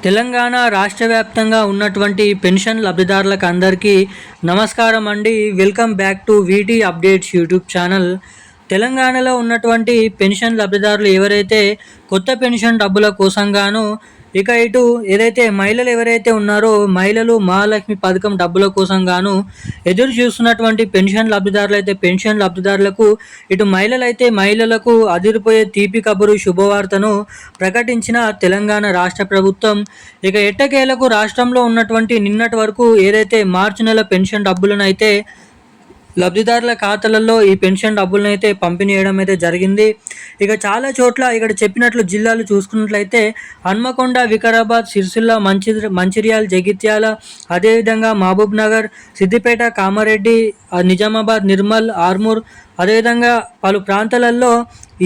తెలంగాణ రాష్ట్ర వ్యాప్తంగా ఉన్నటువంటి పెన్షన్ లబ్ధిదారులకు అందరికీ నమస్కారం అండి. Welcome back to వీటీ updates YouTube channel. తెలంగాణలో ఉన్నటువంటి పెన్షన్ లబ్ధిదారులు ఎవరైతే కొత్త పెన్షన్ డబ్బుల కోసం గాను ఇటు ఏదైతే మహిళలు ఎవరైతే ఉన్నారో మహిళలు మహాలక్ష్మి పథకం డబ్బుల కోసం గాను ఎదురు చూస్తున్నటువంటి పెన్షన్ లబ్ధిదారులు అయితే పెన్షన్ లబ్ధిదారులకు ఇటు మహిళలకు అదిరిపోయే తీపి కబురు శుభవార్తను ప్రకటించిన తెలంగాణ రాష్ట్ర ప్రభుత్వం. ఎట్టకేలకు రాష్ట్రంలో ఉన్నటువంటి నిన్నటి వరకు ఏదైతే మార్చి నెల పెన్షన్ డబ్బులను అయితే లబ్ధిదారుల ఖాతాలలో ఈ పెన్షన్ డబ్బులను అయితే పంపిణీ చేయడం అయితే జరిగింది. చాలా చోట్ల ఇక్కడ చెప్పినట్లు జిల్లాలు చూసుకున్నట్లయితే హన్మకొండ, వికారాబాద్, సిరిసిల్ల, మంచిర్యాల, జగిత్యాల, అదేవిధంగా మహబూబ్ నగర్, సిద్దిపేట, కామారెడ్డి, నిజామాబాద్, నిర్మల్, ఆర్మూర్, అదేవిధంగా పలు ప్రాంతాలలో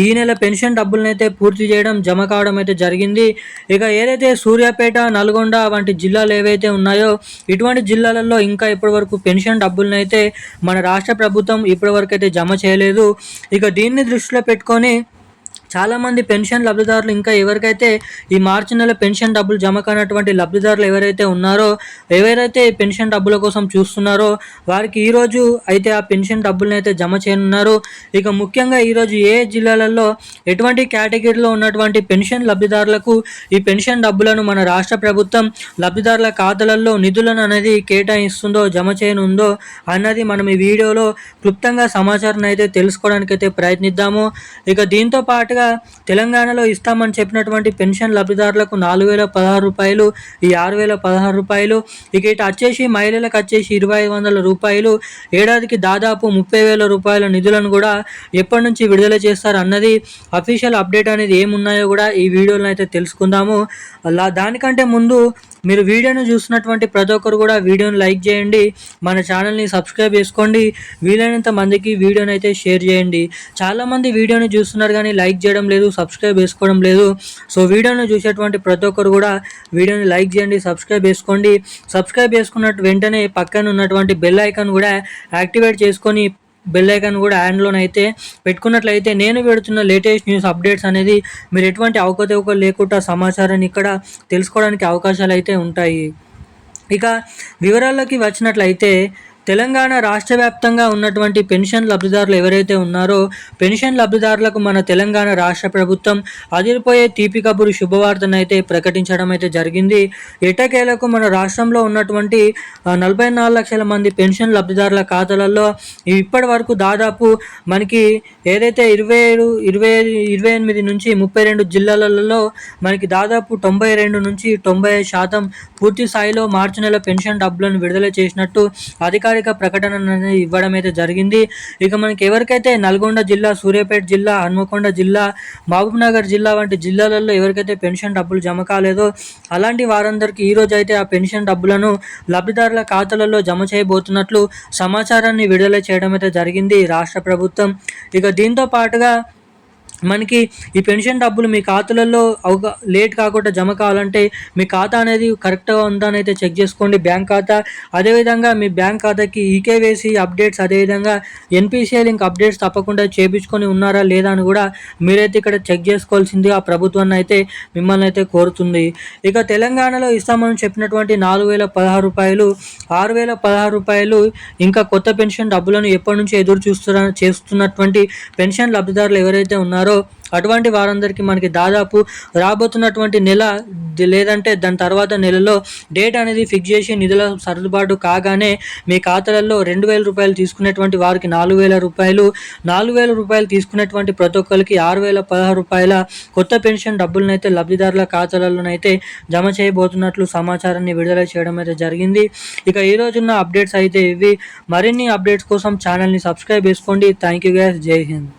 ఈ నెల పెన్షన్ డబ్బులను అయితే పూర్తి చేయడం జమ కావడం అయితే జరిగింది. ఏదైతే సూర్యాపేట, నల్గొండ వంటి జిల్లాలు ఏవైతే ఉన్నాయో ఇటువంటి జిల్లాలలో ఇంకా ఇప్పటివరకు పెన్షన్ డబ్బులను అయితే మన రాష్ట్ర ప్రభుత్వం ఇప్పటివరకు అయితే జమ చేయలేదు. దీన్ని దృష్టిలో పెట్టుకొని చాలామంది పెన్షన్ లబ్ధిదారులు ఇంకా ఎవరికైతే ఈ మార్చి నెల పెన్షన్ డబ్బులు జమ కానటువంటి లబ్ధిదారులు ఎవరైతే ఉన్నారో ఎవరైతే పెన్షన్ డబ్బుల కోసం చూస్తున్నారో వారికి ఈరోజు అయితే ఆ పెన్షన్ డబ్బులను అయితే జమ చేయనున్నారు. ముఖ్యంగా ఈరోజు ఏ జిల్లాలలో ఎటువంటి కేటగిరీలో ఉన్నటువంటి పెన్షన్ లబ్ధిదారులకు ఈ పెన్షన్ డబ్బులను మన రాష్ట్ర ప్రభుత్వం లబ్ధిదారుల ఖాతాలలో నిధులను అనేది కేటాయిస్తుందో జమ చేయనుందో అన్నది మనం ఈ వీడియోలో క్లుప్తంగా సమాచారాన్ని అయితే తెలుసుకోవడానికి అయితే ప్రయత్నిద్దాము. దీంతో పాటుగా తెలంగాణలో ఇస్తామని చెప్పినటువంటి పెన్షన్ లబ్ధిదారులకు 4,016 రూపాయలు, ఈ 6,016 రూపాయలు, ఇటు వచ్చేసి మహిళలకు వచ్చేసి 2,500 రూపాయలు, ఏడాదికి దాదాపు 30,000 రూపాయల నిధులను కూడా ఎప్పటి నుంచి విడుదల చేస్తారు అన్నది అఫీషియల్ అప్డేట్ అనేది ఏమున్నాయో కూడా ఈ వీడియోలో అయితే తెలుసుకుందాము. దానికంటే ముందు మీరు వీడియోను చూస్తున్నటువంటి ప్రతి ఒక్కరు కూడా వీడియోని లైక్ చేయండి, మన ఛానల్ని సబ్స్క్రైబ్ చేసుకోండి, వీలైనంత మందికి వీడియోని అయితే షేర్ చేయండి. చాలామంది వీడియోని చూస్తున్నారు కానీ లైక్ చేయడం లేదు, సబ్స్క్రైబ్ చేసుకోవడం లేదు. సో వీడియోను చూసేటువంటి ప్రతి ఒక్కరు కూడా వీడియోని లైక్ చేయండి, సబ్స్క్రైబ్ చేసుకోండి. సబ్స్క్రైబ్ చేసుకున్నట్టు వెంటనే పక్కన ఉన్నటువంటి బెల్ ఐకాన్ కూడా యాక్టివేట్ చేసుకొని బెల్ ఐకాన్ కూడా హ్యాండ్లోనైతే పెట్టుకున్నట్లయితే నేను పెడుతున్న లేటెస్ట్ న్యూస్ అప్డేట్స్ అనేది మీరు ఎటువంటి అవకతవకలు లేకుండా సమాచారాన్ని ఇక్కడ తెలుసుకోవడానికి అవకాశాలు అయితే ఉంటాయి. వివరాల్లోకి వచ్చినట్లయితే తెలంగాణ రాష్ట్ర వ్యాప్తంగా ఉన్నటువంటి పెన్షన్ లబ్ధిదారులు ఎవరైతే ఉన్నారో పెన్షన్ లబ్ధిదారులకు మన తెలంగాణ రాష్ట్ర ప్రభుత్వం అదిరిపోయే తీపి కబురు శుభవార్తను అయితే ప్రకటించడం అయితే జరిగింది. ఎట్టకేలకు మన రాష్ట్రంలో ఉన్నటువంటి 44 లక్షల మంది పెన్షన్ లబ్ధిదారుల ఖాతాలలో ఇప్పటి వరకు దాదాపు మనకి ఏదైతే 28 నుంచి 32 జిల్లాలలో మనకి దాదాపు 92 నుంచి 90% పూర్తి స్థాయిలో మార్చి నెల పెన్షన్ డబ్బులను విడుదల చేసినట్టు అధికారిక ప్రకటన అనేది ఇవ్వడం అయితే జరిగింది. మనకి ఎవరికైతే నల్గొండ జిల్లా, సూర్యాపేట జిల్లా, హన్మకొండ జిల్లా, మహబూబ్ నగర్ జిల్లా వంటి జిల్లాలలో ఎవరికైతే పెన్షన్ డబ్బులు జమ కాలేదో అలాంటి వారందరికీ ఈరోజు అయితే ఆ పెన్షన్ డబ్బులను లబ్ధిదారుల ఖాతాలలో జమ చేయబోతున్నట్లు సమాచారాన్ని విడుదల చేయడం అయితే జరిగింది రాష్ట్ర ప్రభుత్వం. దీంతో పాటుగా మనకి ఈ పెన్షన్ డబ్బులు మీ ఖాతాలలో లేట్ కాకుండా జమ కావాలంటే మీ ఖాతా అనేది కరెక్ట్గా ఉందా అని అయితే చెక్ చేసుకోండి, బ్యాంక్ ఖాతా. అదేవిధంగా మీ బ్యాంక్ ఖాతాకి ఈకేవైసీ అప్డేట్స్, అదేవిధంగా ఎన్పిసిఐ లింక్ అప్డేట్స్ తప్పకుండా చేయించుకొని ఉన్నారా లేదా అని కూడా మీరైతే ఇక్కడ చెక్ చేసుకోవాల్సింది ఆ ప్రభుత్వాన్ని అయితే మిమ్మల్ని అయితే కోరుతుంది. తెలంగాణలో ఇస్తామని చెప్పినటువంటి 4,016 రూపాయలు, 6,016 రూపాయలు, ఇంకా కొత్త పెన్షన్ డబ్బులను ఎప్పటి నుంచి ఎదురు చేస్తున్నటువంటి పెన్షన్ లబ్ధిదారులు ఎవరైతే ఉన్నారో అటువంటి వారందరికీ మనకి దాదాపు రాబోతున్నటువంటి నెల లేదంటే దాని తర్వాత నెలలో డేట్ అనేది ఫిక్స్ చేసి నిధుల సర్దుబాటు కాగానే మీ ఖాతాలలో 2,000 రూపాయలు తీసుకునేటువంటి వారికి 4,000 రూపాయలు, 4,000 రూపాయలు తీసుకునేటువంటి ప్రతి ఒక్కరికి 6,016 రూపాయల కొత్త పెన్షన్ డబ్బులను అయితే లబ్ధిదారుల ఖాతాలలోనైతే జమ చేయబోతున్నట్లు సమాచారాన్ని విడుదల చేయడం అయితే జరిగింది. ఈ రోజున్న అప్డేట్స్ అయితే ఇవి. మరిన్ని అప్డేట్స్ కోసం ఛానల్ని సబ్స్క్రైబ్ చేసుకోండి. Thank you guys. జై హింద్.